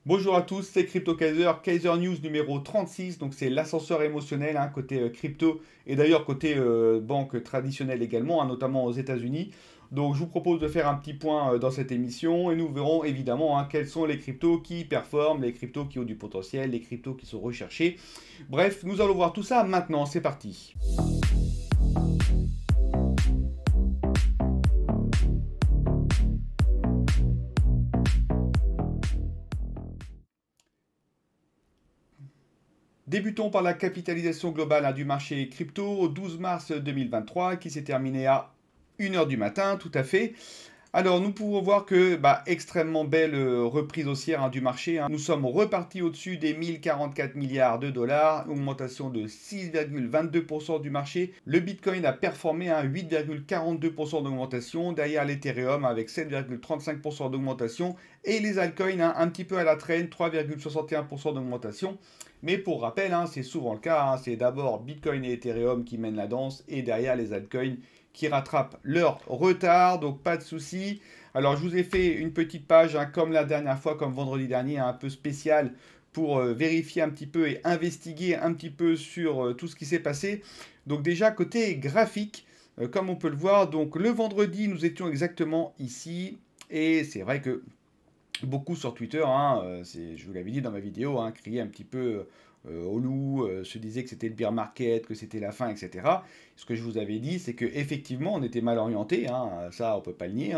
Bonjour à tous, c'est Crypto Kaiser, Kaiser News numéro 36, donc c'est l'ascenseur émotionnel côté crypto et d'ailleurs côté banque traditionnelle également, notamment aux États-Unis. Donc je vous propose de faire un petit point dans cette émission et nous verrons évidemment quels sont les cryptos qui performent, les cryptos qui ont du potentiel, les cryptos qui sont recherchés. Bref, nous allons voir tout ça maintenant, c'est parti. Débutons par la capitalisation globale du marché crypto au 12 mars 2023 qui s'est terminé à 1 heure du matin, tout à fait. Alors nous pouvons voir que extrêmement belle reprise haussière du marché. Nous sommes repartis au-dessus des 1044 milliards de dollars, augmentation de 6,22% du marché. Le Bitcoin a performé à 8,42% d'augmentation, derrière l'Ethereum avec 7,35% d'augmentation et les altcoins un petit peu à la traîne, 3,61% d'augmentation. Mais pour rappel, c'est souvent le cas, c'est d'abord Bitcoin et Ethereum qui mènent la danse et derrière les altcoins qui rattrapent leur retard, donc pas de souci. Alors je vous ai fait une petite page comme la dernière fois, comme vendredi dernier, un peu spécial pour vérifier un petit peu et investiguer un petit peu sur tout ce qui s'est passé. Donc déjà côté graphique, comme on peut le voir, donc le vendredi nous étions exactement ici et c'est vrai que beaucoup sur Twitter, je vous l'avais dit dans ma vidéo, criaient un petit peu au loup, se disaient que c'était le bear market, que c'était la fin, etc. Ce que je vous avais dit, c'est qu'effectivement, on était mal orienté, ça on peut pas le nier,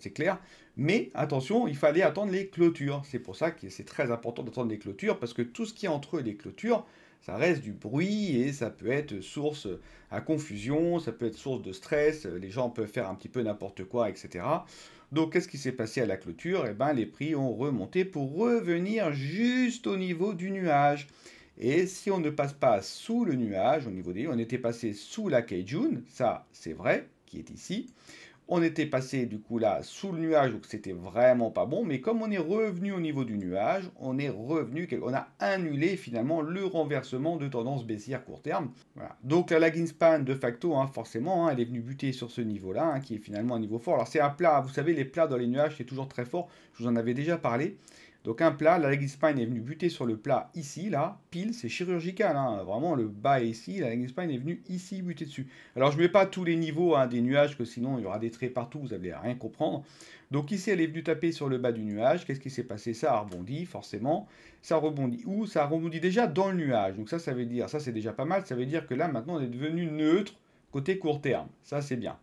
c'est clair. Mais attention, il fallait attendre les clôtures. C'est pour ça que c'est très important d'attendre les clôtures, parce que tout ce qui est entre les clôtures, ça reste du bruit et ça peut être source à confusion, ça peut être source de stress, les gens peuvent faire un petit peu n'importe quoi, etc. Donc, qu'est-ce qui s'est passé à la clôture? Eh bien, les prix ont remonté pour revenir juste au niveau du nuage. Et si on ne passe pas sous le nuage, au niveau des, on était passé sous la Keijun, ça c'est vrai, qui est ici. On était passé du coup là sous le nuage, donc c'était vraiment pas bon. Mais comme on est revenu au niveau du nuage, on a annulé finalement le renversement de tendance baissière court terme. Voilà. Donc la lagging span de facto, forcément, elle est venue buter sur ce niveau-là, qui est finalement un niveau fort. Alors c'est un plat, vous savez, les plats dans les nuages, c'est toujours très fort. Je vous en avais déjà parlé. Donc un plat, la lagging spine est venue buter sur le plat ici, là, pile, c'est chirurgical, vraiment le bas est ici, la lagging spine est venue ici buter dessus. Alors je ne mets pas tous les niveaux des nuages, que sinon il y aura des traits partout, vous n'allez rien comprendre. Donc ici elle est venue taper sur le bas du nuage, qu'est-ce qui s'est passé? Ça a rebondi, forcément. Ça rebondit où? Ça rebondit déjà dans le nuage, donc ça veut dire, ça c'est déjà pas mal, ça veut dire que là maintenant on est devenu neutre côté court terme, ça c'est bien.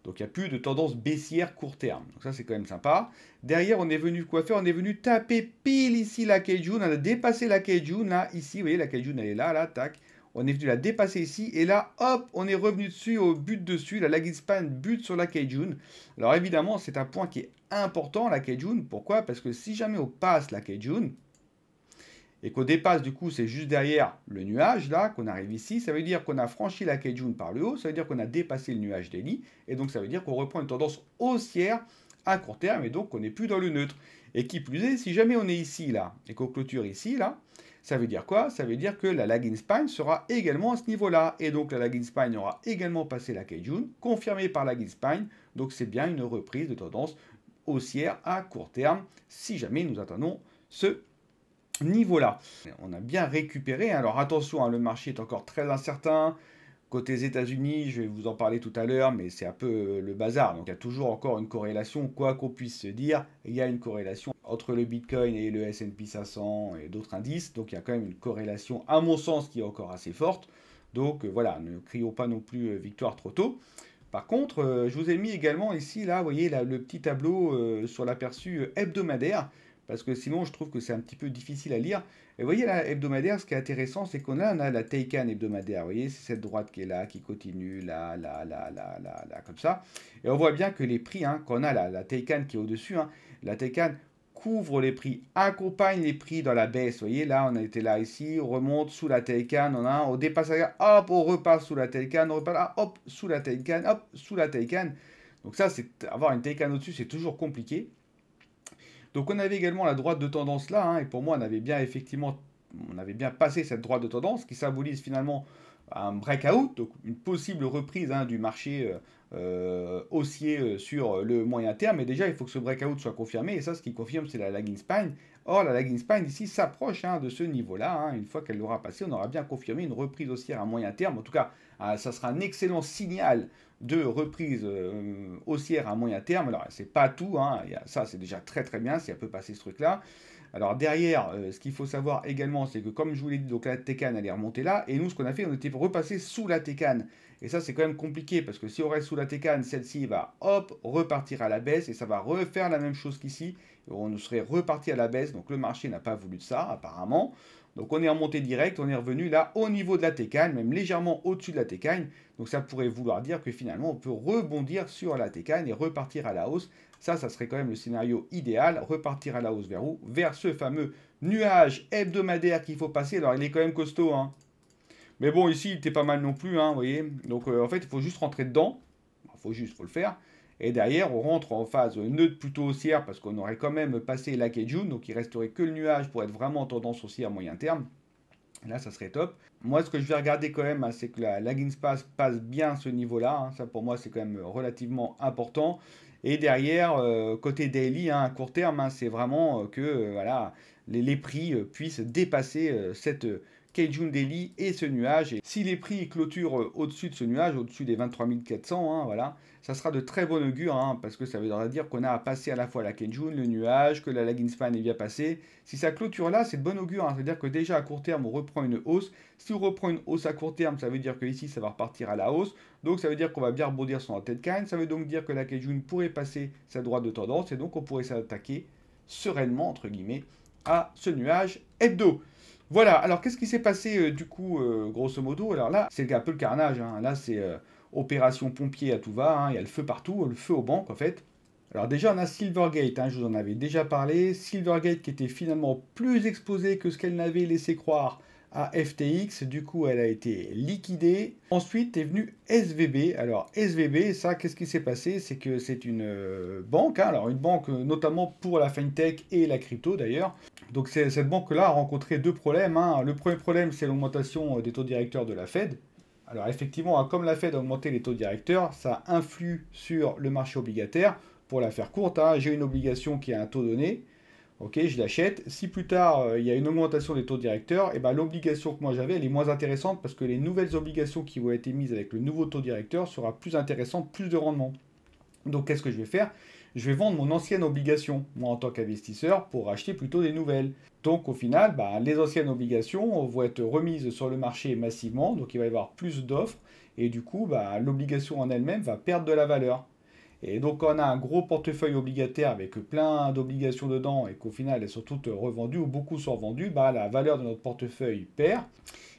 Donc il n'y a plus de tendance baissière court terme. Donc ça c'est quand même sympa. Derrière on est venu quoi faire? On est venu taper pile ici la Keijun. On a dépassé la Keijun là, ici. Vous voyez la Keijun elle est là, là, tac. On est venu la dépasser ici. Et là hop, on est revenu dessus, au but dessus. La lagging span bute sur la Keijun. Alors évidemment c'est un point qui est important la Keijun. Pourquoi? Parce que si jamais on passe la Keijun, et qu'on dépasse, du coup, c'est juste derrière le nuage, là, qu'on arrive ici, ça veut dire qu'on a franchi la Keijun par le haut, ça veut dire qu'on a dépassé le nuage daily, et donc ça veut dire qu'on reprend une tendance haussière à court terme, et donc qu'on n'est plus dans le neutre. Et qui plus est, si jamais on est ici, là, et qu'on clôture ici, là, ça veut dire quoi? Ça veut dire que la lagging spine sera également à ce niveau-là, et donc la lagging spine aura également passé la Keijun, confirmée par la lagging spine, donc c'est bien une reprise de tendance haussière à court terme, si jamais nous attendons ce niveau-là. On a bien récupéré. Alors attention, le marché est encore très incertain. Côté États-Unis, je vais vous en parler tout à l'heure, mais c'est un peu le bazar. Donc il y a toujours encore une corrélation, quoi qu'on puisse se dire, il y a une corrélation entre le Bitcoin et le S&P 500 et d'autres indices. Donc il y a quand même une corrélation, à mon sens, qui est encore assez forte. Donc voilà, ne crions pas non plus victoire trop tôt. Par contre, je vous ai mis également ici, là, vous voyez, là, le petit tableau sur l'aperçu hebdomadaire, parce que sinon, je trouve que c'est un petit peu difficile à lire. Et vous voyez, là, hebdomadaire, ce qui est intéressant, c'est on a la Taycan hebdomadaire, vous voyez, c'est cette droite qui est là, qui continue, là, là, là, là, là, là, comme ça. Et on voit bien que les prix, qu'on a là, la Taycan qui est au-dessus, la Taycan couvre les prix, accompagne les prix dans la baisse. Vous voyez, là, on a été là, ici, on remonte sous la Taycan, on dépasse, hop, on repasse sous la Taycan, on repasse, hop, sous la Taycan, hop, sous la Taycan. Donc ça, c'est avoir une Taycan au-dessus, c'est toujours compliqué. Donc on avait également la droite de tendance là, et pour moi, on avait bien effectivement, on avait bien passé cette droite de tendance qui symbolise finalement un breakout, donc une possible reprise du marché haussier sur le moyen terme. Mais déjà, il faut que ce breakout soit confirmé. Et ça, ce qui confirme, c'est la lagging spine Or, la lagging spine ici s'approche de ce niveau-là. Une fois qu'elle l'aura passé, on aura bien confirmé une reprise haussière à moyen terme. En tout cas, ça sera un excellent signal de reprise haussière à moyen terme. Alors, c'est pas tout, ça c'est déjà très très bien si elle peut passer ce truc-là. Alors derrière, ce qu'il faut savoir également, c'est que comme je vous l'ai dit, donc la Tecan elle est remontée là, et nous ce qu'on a fait, on était repassé sous la Tecan. Et ça c'est quand même compliqué, parce que si on reste sous la Tecan, celle-ci va hop, repartir à la baisse, et ça va refaire la même chose qu'ici, on serait reparti à la baisse, donc le marché n'a pas voulu de ça apparemment. Donc on est remonté direct, on est revenu là au niveau de la Tecan, même légèrement au-dessus de la Tecan. Donc ça pourrait vouloir dire que finalement on peut rebondir sur la Tecan et repartir à la hausse. Ça serait quand même le scénario idéal, repartir à la hausse vers où? Vers ce fameux nuage hebdomadaire qu'il faut passer. Alors il est quand même costaud, mais bon, ici il était pas mal non plus, vous voyez. Donc en fait il faut juste rentrer dedans, faut le faire. Et derrière, on rentre en phase neutre plutôt haussière parce qu'on aurait quand même passé la Kejun, donc il resterait que le nuage pour être vraiment en tendance haussière à moyen terme. Là, ça serait top. Moi, ce que je vais regarder quand même, c'est que la lagging passe bien ce niveau-là. Ça, pour moi, c'est quand même relativement important. Et derrière, côté daily, à court terme, c'est vraiment que voilà, les prix puissent dépasser cette Keijun Daily et ce nuage. Et si les prix clôturent au-dessus de ce nuage, au-dessus des 23 400, voilà, ça sera de très bon augure, parce que ça veut dire qu'on a passé à la fois la Keijun, le nuage, que la lagging span est bien passée. Si ça clôture là, c'est de bon augure, c'est-à-dire que déjà à court terme, on reprend une hausse. Si on reprend une hausse à court terme, ça veut dire que ici, ça va repartir à la hausse. Donc ça veut dire qu'on va bien rebondir sur la tête canne. Ça veut donc dire que la Keijun pourrait passer sa droite de tendance et donc on pourrait s'attaquer sereinement, entre guillemets, à ce nuage hebdo. Voilà, alors qu'est-ce qui s'est passé du coup, grosso modo? Alors là, c'est un peu le carnage, là c'est opération pompier à tout va, il y a le feu partout, le feu aux banques en fait. Alors déjà on a Silvergate, je vous en avais déjà parlé, Silvergate qui était finalement plus exposée que ce qu'elle n'avait laissé croire à FTX, du coup elle a été liquidée. Ensuite est venu SVB, alors SVB, ça qu'est-ce qui s'est passé? C'est que c'est une banque, alors une banque notamment pour la fintech et la crypto d'ailleurs. Donc cette banque-là a rencontré deux problèmes. Le premier problème, c'est l'augmentation des taux directeurs de la Fed. Alors effectivement, comme la Fed a augmenté les taux directeurs, ça influe sur le marché obligataire. Pour la faire courte, j'ai une obligation qui a un taux donné. Ok, je l'achète. Si plus tard, il y a une augmentation des taux directeurs, et ben, l'obligation que moi j'avais, elle est moins intéressante parce que les nouvelles obligations qui vont être émises avec le nouveau taux directeur sera plus intéressante, plus de rendement. Donc qu'est-ce que je vais faire? Je vais vendre mon ancienne obligation, moi en tant qu'investisseur, pour acheter plutôt des nouvelles. Donc au final, les anciennes obligations vont être remises sur le marché massivement, donc il va y avoir plus d'offres, et du coup, l'obligation en elle-même va perdre de la valeur. Et donc quand on a un gros portefeuille obligataire avec plein d'obligations dedans, et qu'au final elles sont toutes revendues, ou beaucoup sont revendues, la valeur de notre portefeuille perd.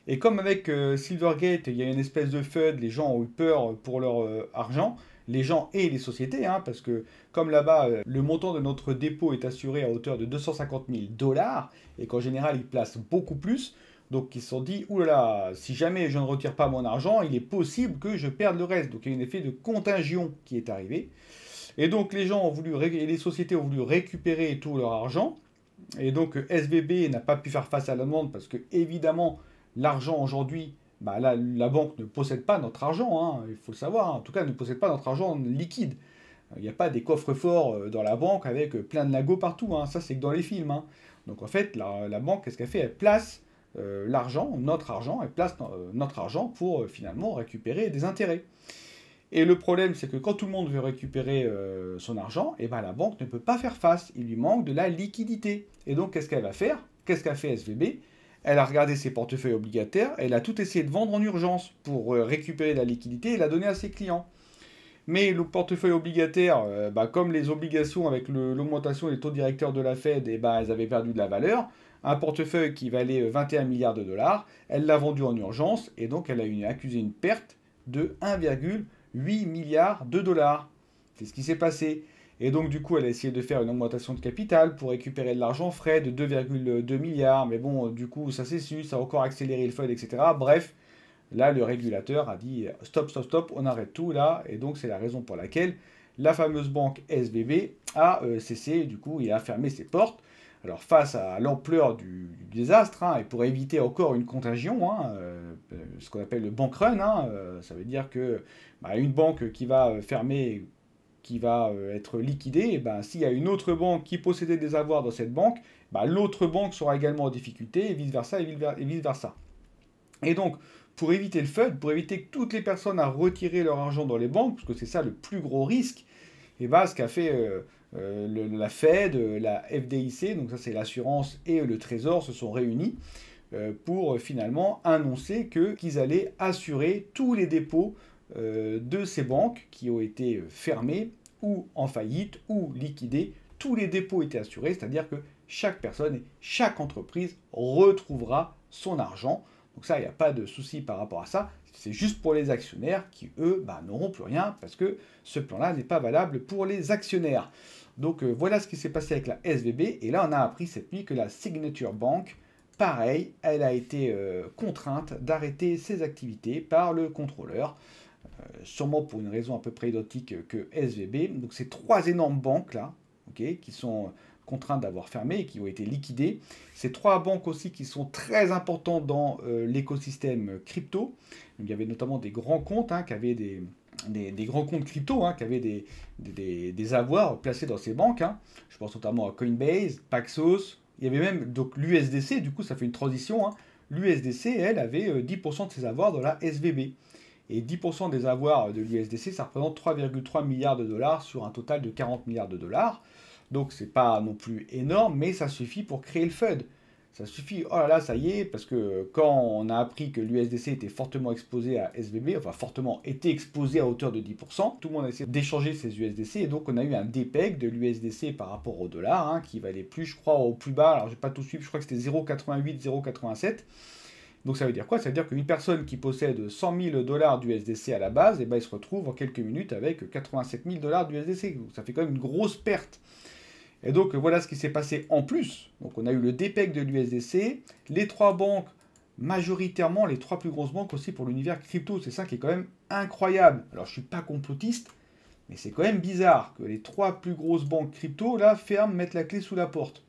Et comme avec Silvergate, il y a une espèce de FUD, les gens ont eu peur pour leur argent, les gens et les sociétés, parce que comme là-bas, le montant de notre dépôt est assuré à hauteur de 250 000 dollars, et qu'en général, ils placent beaucoup plus, donc ils se sont dit, oulala, si jamais je ne retire pas mon argent, il est possible que je perde le reste. Donc il y a un effet de contagion qui est arrivé. Et donc les gens ont voulu, et les sociétés ont voulu récupérer tout leur argent, et donc SVB n'a pas pu faire face à la demande parce que évidemment l'argent aujourd'hui, la banque ne possède pas notre argent, il faut le savoir, en tout cas ne possède pas notre argent liquide. Il n'y a pas des coffres forts dans la banque avec plein de lingots partout, ça c'est que dans les films. Donc en fait la banque, qu'est-ce qu'elle fait? Elle place notre argent, elle place notre argent pour finalement récupérer des intérêts. Et le problème, c'est que quand tout le monde veut récupérer son argent, la banque ne peut pas faire face. Il lui manque de la liquidité. Et donc, qu'est-ce qu'elle va faire? Qu'est-ce qu'a fait SVB? Elle a regardé ses portefeuilles obligataires, elle a tout essayé de vendre en urgence pour récupérer la liquidité et la donner à ses clients. Mais le portefeuille obligataire, comme les obligations avec l'augmentation des taux directeurs de la Fed, elles avaient perdu de la valeur. Un portefeuille qui valait 21 milliards de dollars, elle l'a vendu en urgence et donc elle a accusé une perte de 1,8 milliards de dollars. C'est ce qui s'est passé. Et donc, du coup, elle a essayé de faire une augmentation de capital pour récupérer de l'argent frais de 2,2 milliards. Mais bon, du coup, ça s'est su, ça a encore accéléré le FUD, etc. Bref, là, le régulateur a dit stop, stop, stop, on arrête tout là. Et donc, c'est la raison pour laquelle la fameuse banque SVB a cessé, du coup, il a fermé ses portes. Alors, face à l'ampleur du désastre, et pour éviter encore une contagion, ce qu'on appelle le bank run, ça veut dire que une banque qui va fermer, qui va être liquidée, et ben, s'il y a une autre banque qui possédait des avoirs dans cette banque, ben, l'autre banque sera également en difficulté, et vice-versa, et vice-versa. Et donc, pour éviter le FUD, pour éviter que toutes les personnes à retirer leur argent dans les banques, parce que c'est ça le plus gros risque, et ben, ce qu'a fait la Fed, la FDIC, donc ça c'est l'assurance et le Trésor, se sont réunis pour finalement annoncer qu'ils allaient assurer tous les dépôts de ces banques qui ont été fermées ou en faillite ou liquidées. Tous les dépôts étaient assurés, c'est-à-dire que chaque personne et chaque entreprise retrouvera son argent. Donc ça, il n'y a pas de souci par rapport à ça. C'est juste pour les actionnaires qui, eux, n'auront plus rien parce que ce plan-là n'est pas valable pour les actionnaires. Donc voilà ce qui s'est passé avec la SVB. Et là, on a appris cette nuit que la Signature Bank, pareil, elle a été contrainte d'arrêter ses activités par le contrôleur. Sûrement pour une raison à peu près identique que SVB. Donc ces trois énormes banques là, qui sont contraintes d'avoir fermé et qui ont été liquidées. Ces trois banques aussi qui sont très importantes dans l'écosystème crypto. Donc, il y avait notamment des grands comptes qui avaient des grands comptes crypto, qui avaient des avoirs placés dans ces banques. Je pense notamment à Coinbase, Paxos. Il y avait même donc l'USDC, du coup ça fait une transition. L'USDC, elle, avait 10% de ses avoirs dans la SVB. Et 10% des avoirs de l'USDC, ça représente 3,3 milliards de dollars sur un total de 40 milliards de dollars. Donc c'est pas non plus énorme, mais ça suffit pour créer le FUD. Ça suffit, oh là là, ça y est, parce que quand on a appris que l'USDC était fortement exposé à SVB, enfin fortement était exposé à hauteur de 10%, tout le monde a essayé d'échanger ses USDC, et donc on a eu un dépeg de l'USDC par rapport au dollar, qui valait plus, je crois, au plus bas, alors je vais pas tout suivre, je crois que c'était 0,88, 0,87. Donc ça veut dire quoi? Ça veut dire qu'une personne qui possède 100 000 dollars d'USDC à la base, il se retrouve en quelques minutes avec 87 000 dollars d'USDC. Donc ça fait quand même une grosse perte. Et donc voilà ce qui s'est passé en plus. Donc on a eu le dépeg de l'USDC, les trois banques, majoritairement les trois plus grosses banques aussi pour l'univers crypto. C'est ça qui est quand même incroyable. Alors je ne suis pas complotiste, mais c'est quand même bizarre que les trois plus grosses banques crypto là ferment, mettent la clé sous la porte.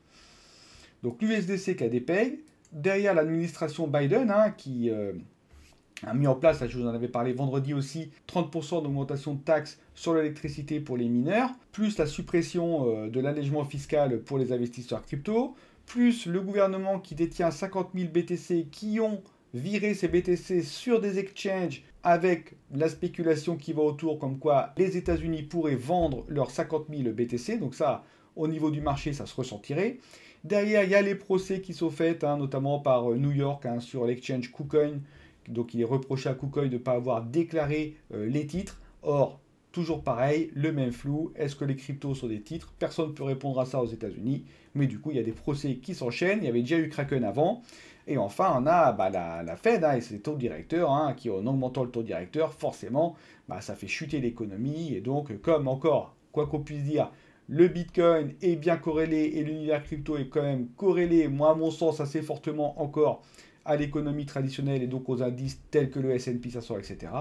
Donc l'USDC qui a dépeg. Derrière l'administration Biden, qui a mis en place, là, je vous en avais parlé vendredi aussi, 30% d'augmentation de taxes sur l'électricité pour les mineurs, plus la suppression de l'allègement fiscal pour les investisseurs crypto, plus le gouvernement qui détient 50 000 BTC qui ont viré ces BTC sur des exchanges avec la spéculation qui va autour, comme quoi les États-Unis pourraient vendre leurs 50 000 BTC. Donc ça, au niveau du marché, ça se ressentirait. Derrière, il y a les procès qui sont faits, notamment par New York, sur l'exchange KuCoin. Donc il est reproché à KuCoin de ne pas avoir déclaré les titres. Or, toujours pareil, le même flou. Est-ce que les cryptos sont des titres? Personne ne peut répondre à ça aux États-Unis. Mais du coup, il y a des procès qui s'enchaînent. Il y avait déjà eu Kraken avant. Et enfin, on a la Fed et ses taux directeurs, qui en augmentant le taux directeur, forcément, ça fait chuter l'économie. Et donc, comme encore, quoi qu'on puisse dire, le Bitcoin est bien corrélé et l'univers crypto est quand même corrélé, moi à mon sens, assez fortement encore à l'économie traditionnelle et donc aux indices tels que le S&P 500, etc.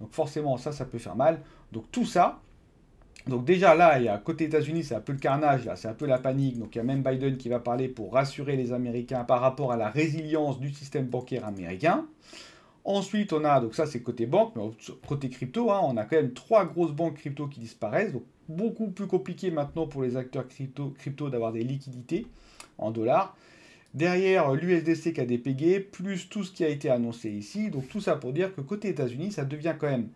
Donc forcément, ça peut faire mal. Donc tout ça, donc déjà là, il y a côté États-Unis, c'est un peu le carnage, là, c'est un peu la panique. Donc il y a même Biden qui va parler pour rassurer les Américains par rapport à la résilience du système bancaire américain. Ensuite, on a, donc ça c'est côté banque, mais côté crypto, on a quand même trois grosses banques crypto qui disparaissent. Donc beaucoup plus compliqué maintenant pour les acteurs crypto d'avoir des liquidités en dollars. Derrière, l'USDC qui a dépégué, plus tout ce qui a été annoncé ici. Donc tout ça pour dire que côté États-Unis, ça devient quand même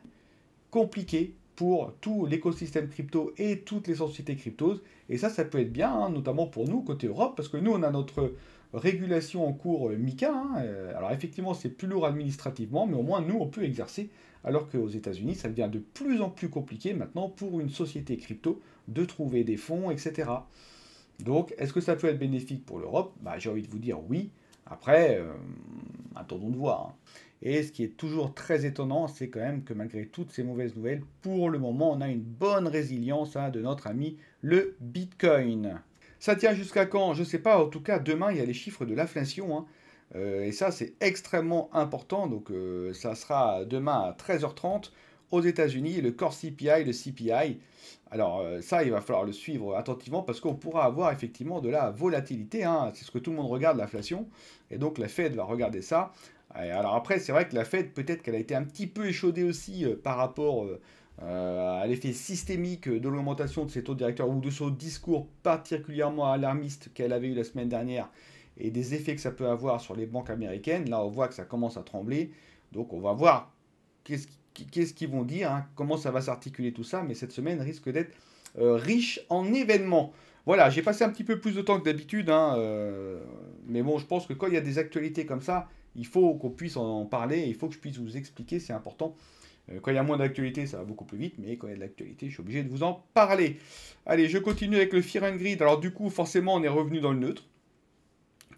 compliqué pour tout l'écosystème crypto et toutes les sociétés cryptos. Et ça peut être bien, notamment pour nous, côté Europe, parce que nous, on a notre régulation en cours MiCA. Alors effectivement, c'est plus lourd administrativement, mais au moins, nous, on peut exercer. Alors qu'aux États-Unis, ça devient de plus en plus compliqué maintenant pour une société crypto de trouver des fonds, etc. Donc, est-ce que ça peut être bénéfique pour l'Europe? J'ai envie de vous dire oui. Après, attendons de voir. Et ce qui est toujours très étonnant, c'est quand même que malgré toutes ces mauvaises nouvelles, pour le moment, on a une bonne résilience de notre ami le Bitcoin. Ça tient jusqu'à quand? Je ne sais pas. En tout cas, demain, il y a les chiffres de l'inflation. Et ça, c'est extrêmement important. Donc, ça sera demain à 13h30 aux États-Unis, le core CPI, le CPI. Alors, ça, il va falloir le suivre attentivement parce qu'on pourra avoir effectivement de la volatilité. C'est ce que tout le monde regarde, l'inflation. Et donc, la Fed va regarder ça. Et alors après, c'est vrai que la Fed, peut-être qu'elle a été un petit peu échaudée aussi par rapport à l'effet systémique de l'augmentation de ses taux directeurs ou de son discours particulièrement alarmiste qu'elle avait eu la semaine dernière et des effets que ça peut avoir sur les banques américaines, là on voit que ça commence à trembler. Donc on va voir qu'est-ce qu'ils vont dire, hein, comment ça va s'articuler tout ça, mais cette semaine risque d'être riche en événements. Voilà, j'ai passé un petit peu plus de temps que d'habitude, hein, mais bon, je pense que quand il y a des actualités comme ça, il faut qu'on puisse en parler, il faut que je puisse vous expliquer, c'est important. Quand il y a moins d'actualité, ça va beaucoup plus vite, mais quand il y a de l'actualité, je suis obligé de vous en parler. Allez, je continue avec le Fear and Greed. Alors du coup, forcément, on est revenu dans le neutre.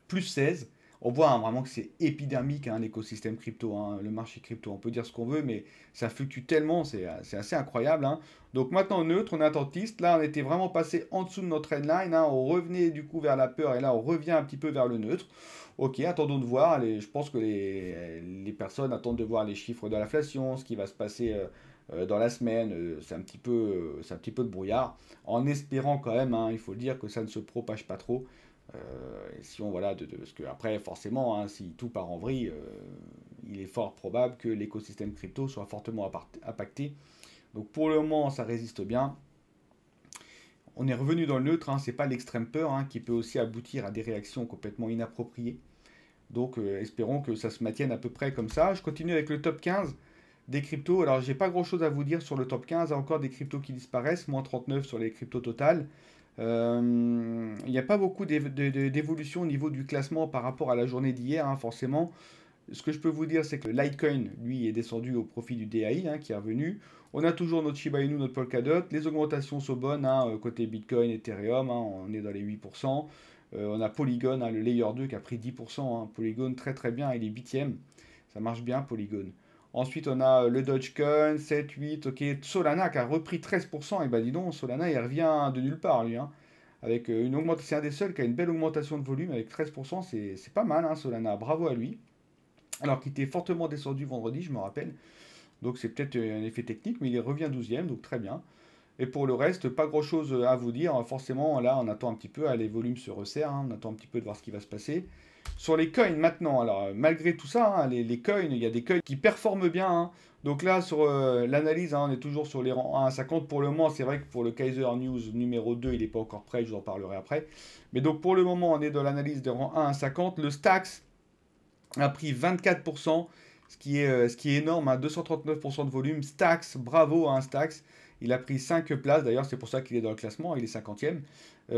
Plus 16. On voit hein, vraiment que c'est épidermique, hein, l'écosystème crypto, hein, le marché crypto. On peut dire ce qu'on veut, mais ça fluctue tellement, c'est assez incroyable. Hein. Donc maintenant neutre, on est attentiste. Là, on était vraiment passé en dessous de notre trendline. Hein. On revenait du coup vers la peur et là, on revient un petit peu vers le neutre. Ok, attendons de voir. Allez, je pense que les personnes attendent de voir les chiffres de l'inflation, ce qui va se passer dans la semaine. C'est un petit peu de brouillard. En espérant quand même, hein, il faut le dire, que ça ne se propage pas trop. Et si on voilà, parce que après forcément, hein, si tout part en vrille, il est fort probable que l'écosystème crypto soit fortement impacté. Donc pour le moment, ça résiste bien. On est revenu dans le neutre, hein, c'est pas l'extrême peur hein, qui peut aussi aboutir à des réactions complètement inappropriées. Donc espérons que ça se maintienne à peu près comme ça. Je continue avec le top 15 des cryptos. Alors j'ai pas grand chose à vous dire sur le top 15, encore des cryptos qui disparaissent, moins 39 sur les cryptos totales. Il n'y a pas beaucoup d'évolution au niveau du classement par rapport à la journée d'hier, hein, forcément. Ce que je peux vous dire, c'est que le Litecoin, lui, est descendu au profit du DAI, hein, qui est revenu. On a toujours notre Shiba Inu, notre Polkadot. Les augmentations sont bonnes, hein, côté Bitcoin, Ethereum, hein, on est dans les 8%. On a Polygon, hein, le Layer 2 qui a pris 10%. Hein. Polygon, très très bien, il est 8e. Ça marche bien, Polygon. Ensuite, on a le Dogecoin, 7, 8, ok. Solana qui a repris 13%. Et ben dis donc, Solana, il revient de nulle part, lui. Hein. Avec une augmentation, c'est un des seuls qui a une belle augmentation de volume avec 13%. C'est pas mal, hein, Solana. Bravo à lui. Alors qu'il était fortement descendu vendredi, je me rappelle. Donc c'est peut-être un effet technique, mais il revient 12e, donc très bien. Et pour le reste, pas grand-chose à vous dire. Forcément, là, on attend un petit peu, les volumes se resserrent, hein, on attend un petit peu de voir ce qui va se passer. Sur les coins maintenant, alors malgré tout ça, hein, les coins, il y a des coins qui performent bien. Hein. Donc là, sur l'analyse, hein, on est toujours sur les rangs 1 à 50. Pour le moment, c'est vrai que pour le Kaiser News numéro 2, il n'est pas encore prêt, je vous en parlerai après. Mais donc pour le moment, on est dans l'analyse des rangs 1 à 50. Le Stax a pris 24%, ce qui est énorme, hein, 239% de volume. Stax, bravo à un Stax. Il a pris 5 places, d'ailleurs c'est pour ça qu'il est dans le classement, il est 50e.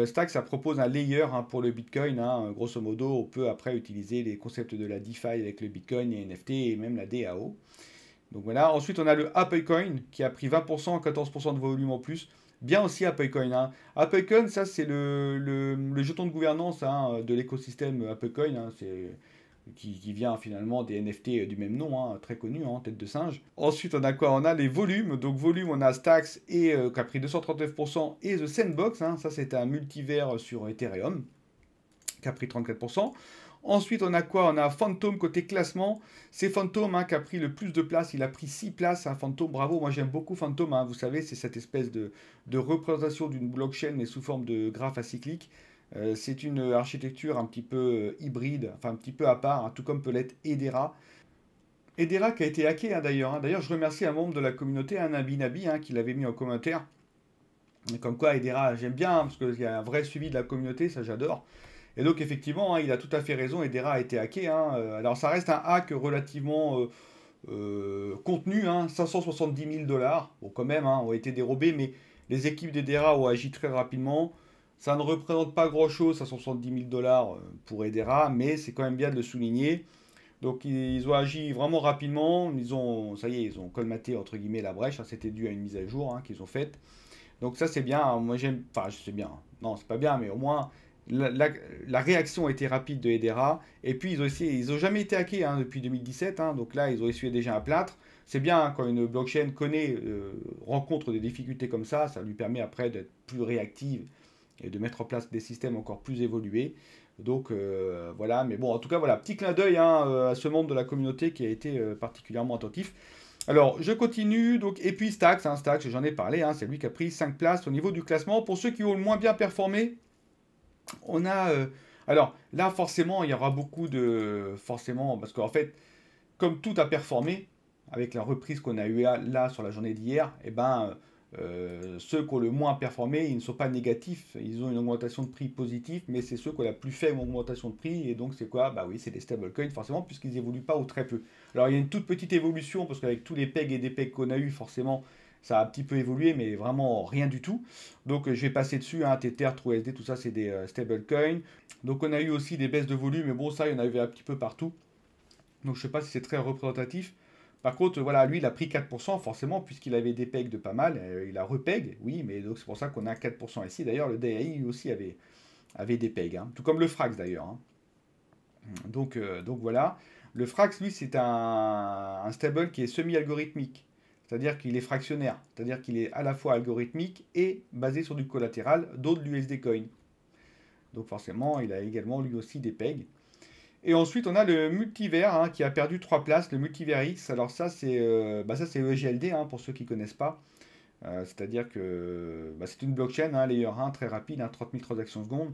Stax, ça propose un layer hein, pour le Bitcoin. Hein, grosso modo, on peut après utiliser les concepts de la DeFi avec le Bitcoin, les NFT et même la DAO. Donc voilà, ensuite on a le Applecoin qui a pris 20%, 14% de volume en plus. Bien aussi Applecoin. Hein. Applecoin, ça c'est le jeton de gouvernance hein, de l'écosystème Applecoin. Hein, c'est qui vient finalement des NFT du même nom, hein, très connu, hein, tête de singe. Ensuite, on a quoi? On a les volumes. Donc, volume, on a Stax et, qui a pris 239% et The Sandbox. Hein, ça, c'est un multivers sur Ethereum qui a pris 34%. Ensuite, on a quoi? On a Phantom côté classement. C'est Phantom hein, qui a pris le plus de places. Il a pris 6 places. Hein, Phantom, bravo. Moi, j'aime beaucoup Phantom. Hein, vous savez, c'est cette espèce de représentation d'une blockchain, mais sous forme de graphe acyclique. C'est une architecture un petit peu hybride, enfin un petit peu à part, hein, tout comme peut l'être Hedera. Hedera qui a été hacké hein, d'ailleurs. Hein. D'ailleurs, je remercie un membre de la communauté, un Nabi, hein, qui l'avait mis en commentaire. Et comme quoi, Hedera, j'aime bien, hein, parce qu'il y a un vrai suivi de la communauté, ça j'adore. Et donc, effectivement, hein, il a tout à fait raison, Hedera a été hacké. Hein. Alors, ça reste un hack relativement contenu, hein, 570 000 $. Bon, quand même, hein, ont été dérobés, mais les équipes d'Hedera ont agi très rapidement. Ça ne représente pas grand-chose, 570 000 $ pour Hedera, mais c'est quand même bien de le souligner. Donc ils ont agi vraiment rapidement, ça y est, ils ont colmaté entre guillemets la brèche, hein, c'était dû à une mise à jour hein, qu'ils ont faite. Donc ça c'est bien, hein, moi j'aime, enfin je sais bien, non c'est pas bien, mais au moins la réaction a été rapide de Hedera. Et puis ils ont jamais été hackés hein, depuis 2017, hein, donc là ils ont essuyé déjà un plâtre. C'est bien hein, quand une blockchain rencontre des difficultés comme ça lui permet après d'être plus réactive et de mettre en place des systèmes encore plus évolués. Donc voilà, mais bon, en tout cas, voilà, petit clin d'œil hein, à ce membre de la communauté qui a été particulièrement attentif. Alors, je continue, donc, et puis Stax, hein, Stax, j'en ai parlé, hein, c'est lui qui a pris 5 places au niveau du classement. Pour ceux qui ont le moins bien performé, on a... alors, là, forcément, il y aura beaucoup de... Forcément, parce qu'en fait, comme tout a performé, avec la reprise qu'on a eue là sur la journée d'hier, eh ben, ceux qui ont le moins performé, ils ne sont pas négatifs, ils ont une augmentation de prix positive, mais c'est ceux qui ont la plus faible augmentation de prix, et donc c'est quoi? Bah oui, c'est des stablecoins forcément, puisqu'ils évoluent pas ou très peu. Alors il y a une toute petite évolution, parce qu'avec tous les PEG et des PEG qu'on a eu, forcément, ça a un petit peu évolué, mais vraiment rien du tout. Donc je vais passer dessus, hein, Tether, TrueSD, tout ça c'est des stablecoins. Donc on a eu aussi des baisses de volume, mais bon, ça, il y en avait un petit peu partout. Donc je ne sais pas si c'est très représentatif. Par contre, voilà, lui, il a pris 4%, forcément, puisqu'il avait des pegs de pas mal. Il a repeg, oui, mais donc c'est pour ça qu'on a 4% ici. D'ailleurs, le DAI, lui aussi, avait des pegs, hein. Tout comme le Frax, d'ailleurs, hein. Donc voilà. Le Frax, lui, c'est un stable qui est semi-algorithmique. C'est-à-dire qu'il est fractionnaire. C'est-à-dire qu'il est à la fois algorithmique et basé sur du collatéral, d'autres l'USD Coin. Donc forcément, il a également, lui aussi, des pegs. Et ensuite, on a le multivers, hein, qui a perdu 3 places, le multivers X. Alors ça, c'est EGLD, hein, pour ceux qui ne connaissent pas. C'est-à-dire que c'est une blockchain, hein, layer 1, très rapide, hein, 30 000 transactions secondes.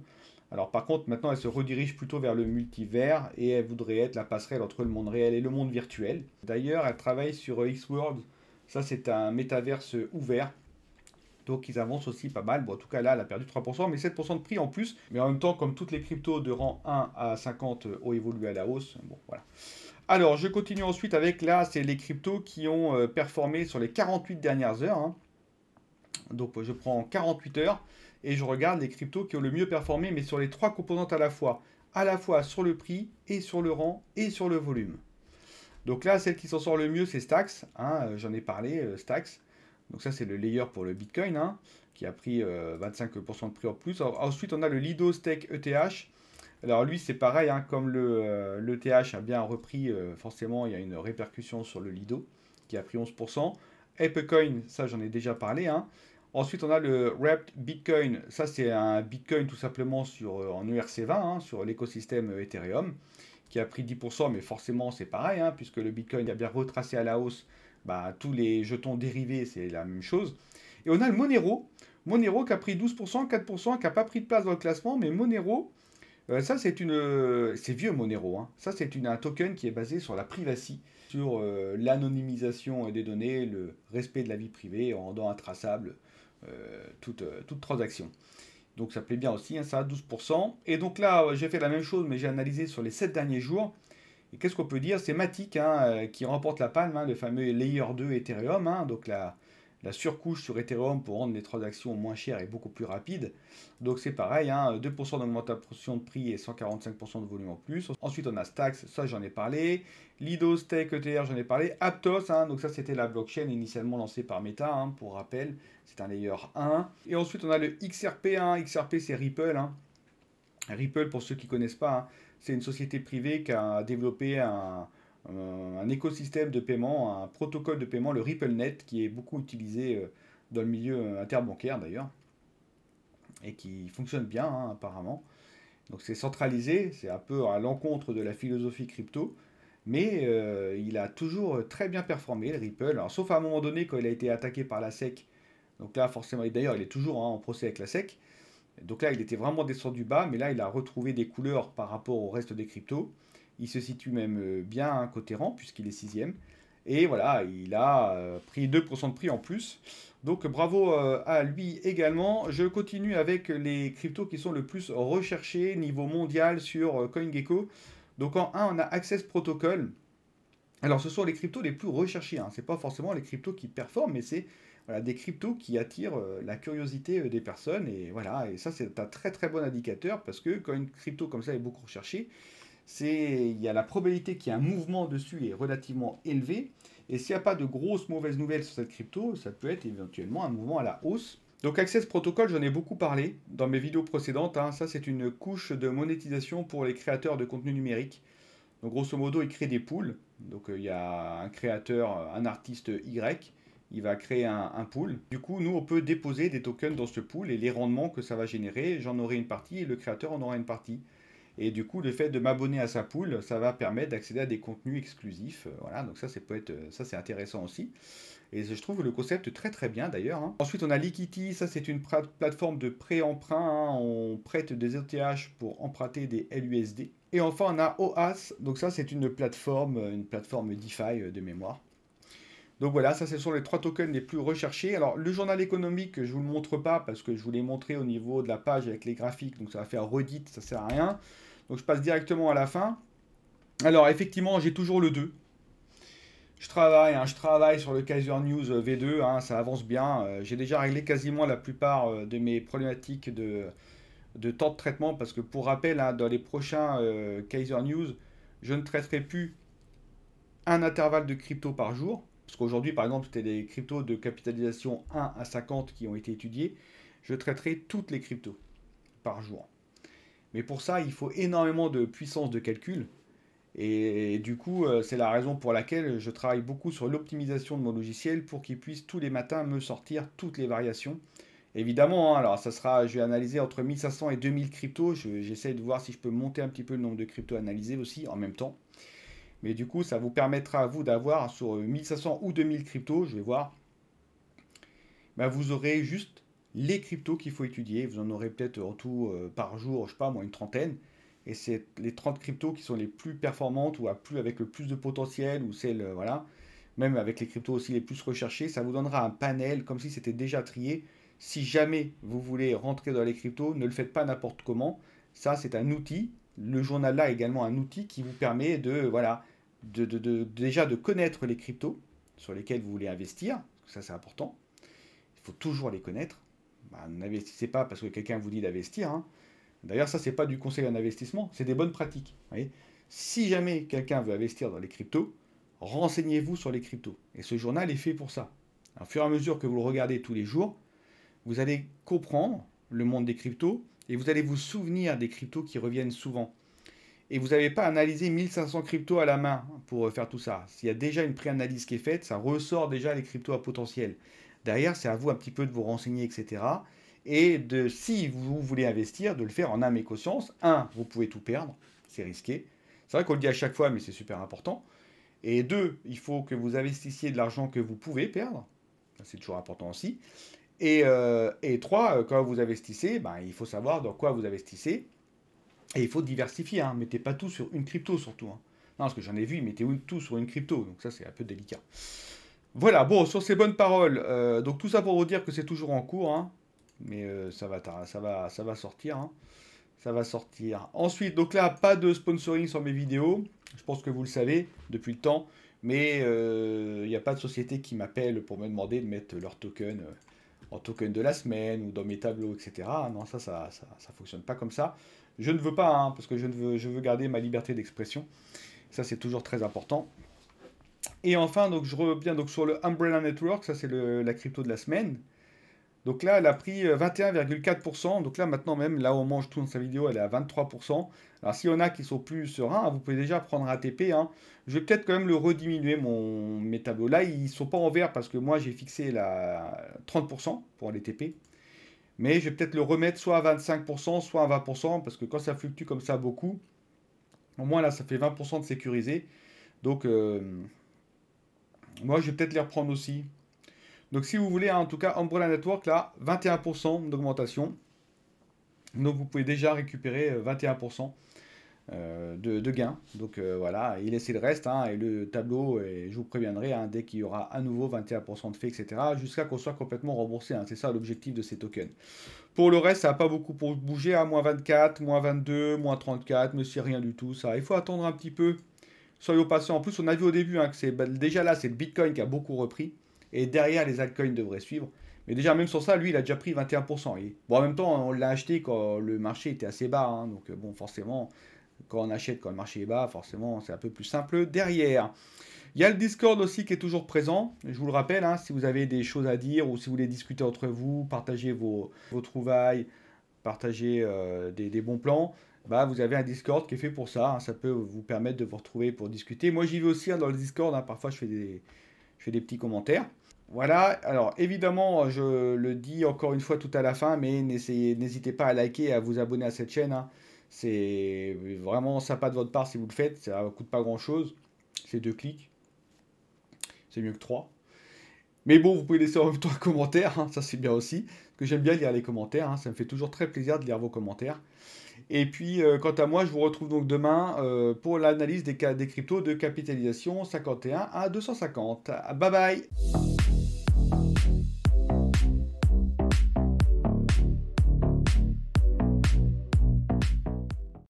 Alors par contre, maintenant, elle se redirige plutôt vers le multivers et elle voudrait être la passerelle entre le monde réel et le monde virtuel. D'ailleurs, elle travaille sur X-World. Ça, c'est un métaverse ouvert. Donc ils avancent aussi pas mal. Bon, en tout cas, là, elle a perdu 3%, mais 7% de prix en plus. Mais en même temps, comme toutes les cryptos de rang 1 à 50 ont évolué à la hausse. Bon, voilà. Alors, je continue ensuite avec, là, c'est les cryptos qui ont performé sur les 48 dernières heures, hein. Donc, je prends 48 heures et je regarde les cryptos qui ont le mieux performé, mais sur les trois composantes à la fois sur le prix et sur le rang et sur le volume. Donc là, celle qui s'en sort le mieux, c'est Stax, hein, j'en ai parlé, Stax. Donc ça, c'est le layer pour le Bitcoin, hein, qui a pris 25% de prix en plus. Alors, ensuite, on a le Lido Stake ETH. Alors lui, c'est pareil, hein, comme l'ETH a bien repris, forcément, il y a une répercussion sur le Lido, qui a pris 11%. Apecoin, ça j'en ai déjà parlé, hein. Ensuite, on a le Wrapped Bitcoin. Ça, c'est un Bitcoin tout simplement en ERC20, hein, sur l'écosystème Ethereum, qui a pris 10%, mais forcément, c'est pareil, hein, puisque le Bitcoin a bien retracé à la hausse. Bah, tous les jetons dérivés, c'est la même chose. Et on a le Monero. Monero qui a pris 12%, 4%, qui n'a pas pris de place dans le classement, mais Monero, ça, c'est vieux Monero, hein. Ça, un token qui est basé sur la privacy, sur l'anonymisation des données, le respect de la vie privée, en rendant intraçable toute transaction. Donc ça plaît bien aussi, hein, ça, 12%. Et donc là, j'ai fait la même chose, mais j'ai analysé sur les 7 derniers jours. Et qu'est-ce qu'on peut dire? C'est Matic, hein, qui remporte la palme, hein, le fameux Layer 2 Ethereum, hein, donc la surcouche sur Ethereum pour rendre les transactions moins chères et beaucoup plus rapides. Donc c'est pareil, hein, 2% d'augmentation de prix et 145% de volume en plus. Ensuite on a Stax, ça j'en ai parlé. Lido, Stake, ETR, j'en ai parlé. Aptos, hein, donc ça c'était la blockchain initialement lancée par Meta, hein, pour rappel, c'est un layer 1. Et ensuite on a le XRP, hein. XRP c'est Ripple, hein. Ripple, pour ceux qui ne connaissent pas, hein, c'est une société privée qui a développé un écosystème de paiement, un protocole de paiement, le RippleNet, qui est beaucoup utilisé dans le milieu interbancaire d'ailleurs, et qui fonctionne bien, hein, apparemment. Donc c'est centralisé, c'est un peu à l'encontre de la philosophie crypto, mais il a toujours très bien performé, le Ripple. Alors, sauf à un moment donné, quand il a été attaqué par la SEC, donc là forcément, et d'ailleurs il est toujours, hein, en procès avec la SEC. Donc là, il était vraiment descendu bas, mais là, il a retrouvé des couleurs par rapport au reste des cryptos. Il se situe même bien à un côté rang, puisqu'il est sixième. Et voilà, il a pris 2% de prix en plus. Donc bravo à lui également. Je continue avec les cryptos qui sont le plus recherchés niveau mondial sur CoinGecko. Donc en 1, on a Access Protocol. Alors, ce sont les cryptos les plus recherchés, hein. Ce n'est pas forcément les cryptos qui performent, mais c'est voilà, des cryptos qui attirent la curiosité des personnes. Et voilà, et ça, c'est un très très bon indicateur parce que quand une crypto comme ça est beaucoup recherchée, il y a la probabilité qu'il y ait un mouvement dessus est relativement élevée. Et s'il n'y a pas de grosses mauvaises nouvelles sur cette crypto, ça peut être éventuellement un mouvement à la hausse. Donc Access Protocol, j'en ai beaucoup parlé dans mes vidéos précédentes, hein. Ça, c'est une couche de monétisation pour les créateurs de contenu numérique. Donc grosso modo, il crée des pools. Donc il y a un créateur, un artiste Y, il va créer un pool. Du coup, nous, on peut déposer des tokens dans ce pool et les rendements que ça va générer, j'en aurai une partie et le créateur en aura une partie. Et du coup, le fait de m'abonner à sa pool, ça va permettre d'accéder à des contenus exclusifs. Voilà, donc ça, ça c'est intéressant aussi. Et je trouve le concept très très bien d'ailleurs, hein. Ensuite, on a Liquidity, ça c'est une plateforme de prêt-emprunt, hein. On prête des ETH pour emprunter des LUSD. Et enfin, on a OAS, donc ça c'est une plateforme DeFi de mémoire. Donc voilà, ça ce sont les 3 tokens les plus recherchés. Alors le journal économique, je ne vous le montre pas parce que je vous l'ai montré au niveau de la page avec les graphiques, donc ça va faire redite, ça sert à rien. Donc je passe directement à la fin. Alors effectivement, j'ai toujours le 2. Je travaille sur le Kaiser News V2, hein, ça avance bien. J'ai déjà réglé quasiment la plupart de mes problématiques de temps de traitement parce que pour rappel, hein, dans les prochains Kaiser News, je ne traiterai plus un intervalle de crypto par jour. Parce qu'aujourd'hui, par exemple, c'était des cryptos de capitalisation 1 à 50 qui ont été étudiés. Je traiterai toutes les cryptos par jour. Mais pour ça, il faut énormément de puissance de calcul. Et du coup, c'est la raison pour laquelle je travaille beaucoup sur l'optimisation de mon logiciel pour qu'il puisse tous les matins me sortir toutes les variations. Évidemment, hein, alors ça sera, je vais analyser entre 1500 et 2000 cryptos. J'essaie de voir si je peux monter un petit peu le nombre de cryptos analysés aussi en même temps. Mais du coup, ça vous permettra à vous d'avoir sur 1500 ou 2000 cryptos, je vais voir, bah, vous aurez juste les cryptos qu'il faut étudier. Vous en aurez peut-être en tout par jour, je sais pas moi, une trentaine. Et c'est les 30 cryptos qui sont les plus performantes ou avec le plus de potentiel ou celles, voilà, même avec les cryptos aussi les plus recherchés, ça vous donnera un panel comme si c'était déjà trié. Si jamais vous voulez rentrer dans les cryptos, ne le faites pas n'importe comment. Ça, c'est un outil. Le journal là est également un outil qui vous permet de, voilà, déjà de connaître les cryptos sur lesquels vous voulez investir. Ça, c'est important. Il faut toujours les connaître. Bah, n'investissez pas parce que quelqu'un vous dit d'investir, hein. D'ailleurs, ça, c'est pas du conseil en investissement, c'est des bonnes pratiques. Vous voyez, si jamais quelqu'un veut investir dans les cryptos, renseignez-vous sur les cryptos. Et ce journal est fait pour ça. Au fur et à mesure que vous le regardez tous les jours, vous allez comprendre le monde des cryptos et vous allez vous souvenir des cryptos qui reviennent souvent. Et vous n'avez pas analysé 1500 cryptos à la main pour faire tout ça. S'il y a déjà une préanalyse qui est faite, ça ressort déjà les cryptos à potentiel. Derrière, c'est à vous un petit peu de vous renseigner, etc. Et de, si vous voulez investir, de le faire en âme et conscience. Un, vous pouvez tout perdre, c'est risqué. C'est vrai qu'on le dit à chaque fois, mais c'est super important. Et deux, il faut que vous investissiez de l'argent que vous pouvez perdre. C'est toujours important aussi. Et trois, quand vous investissez, ben, il faut savoir dans quoi vous investissez. Et il faut diversifier, hein. Mettez pas tout sur une crypto surtout, hein. Non, parce que j'en ai vu, ils mettaient tout sur une crypto, donc ça c'est un peu délicat. Voilà, bon, sur ces bonnes paroles, donc tout ça pour vous dire que c'est toujours en cours, hein, mais ça va sortir, hein, ça va sortir. Ensuite, donc là, pas de sponsoring sur mes vidéos, je pense que vous le savez depuis le temps, mais il n'y a pas de société qui m'appelle pour me demander de mettre leur token en token de la semaine ou dans mes tableaux, etc. Non, ça fonctionne pas comme ça. Je ne veux pas, hein, parce que je veux garder ma liberté d'expression. Ça, c'est toujours très important. Et enfin, donc, je reviens donc, sur le Umbrella Network, ça c'est la crypto de la semaine. Donc là, elle a pris 21,4%. Donc là, maintenant même, là où on mange tout dans sa vidéo, elle est à 23%. Alors s'il y en a qui sont plus sereins, vous pouvez déjà prendre un ATP, hein. Je vais peut-être quand même le rediminuer, mes tableaux. Là, ils ne sont pas en vert parce que moi, j'ai fixé la 30% pour les TP. Mais je vais peut-être le remettre soit à 25%, soit à 20%, parce que quand ça fluctue comme ça beaucoup, au moins là, ça fait 20% de sécurisé. Donc, moi, je vais peut-être les reprendre aussi. Donc, si vous voulez, hein, en tout cas, Umbrella Network, là, 21% d'augmentation. Donc, vous pouvez déjà récupérer 21% de gains. Donc, voilà, et laissez le reste, hein, et le tableau, et je vous préviendrai, hein, dès qu'il y aura à nouveau 21% de fait, etc., jusqu'à qu'on soit complètement remboursé, hein. C'est ça l'objectif de ces tokens. Pour le reste, ça n'a pas beaucoup pour bouger, à moins 24, moins 22, moins 34, mais c'est rien du tout, ça. Il faut attendre un petit peu. Soyons patients. En plus, on a vu au début, hein, que c'est déjà là, c'est le Bitcoin qui a beaucoup repris. Et derrière, les altcoins devraient suivre. Mais déjà, même sur ça, lui, il a déjà pris 21%. Et bon, en même temps, on l'a acheté quand le marché était assez bas, hein. Donc, bon, forcément, quand on achète quand le marché est bas, forcément, c'est un peu plus simple derrière. Il y a le Discord aussi qui est toujours présent. Je vous le rappelle, hein, si vous avez des choses à dire ou si vous voulez discuter entre vous, partager vos trouvailles, partager des bons plans, bah, vous avez un Discord qui est fait pour ça, hein. Ça peut vous permettre de vous retrouver pour discuter. Moi, j'y vais aussi, hein, dans le Discord, hein. Parfois, je fais des petits commentaires. Voilà, alors évidemment, je le dis encore une fois tout à la fin, mais n'hésitez pas à liker et à vous abonner à cette chaîne, hein. C'est vraiment sympa de votre part si vous le faites, ça ne coûte pas grand-chose. C'est 2 clics, c'est mieux que 3. Mais bon, vous pouvez laisser en même temps un commentaire, hein, ça c'est bien aussi, parce que j'aime bien lire les commentaires, hein, ça me fait toujours très plaisir de lire vos commentaires. Et puis, quant à moi, je vous retrouve donc demain pour l'analyse des cryptos de capitalisation 51 à 250. Bye bye!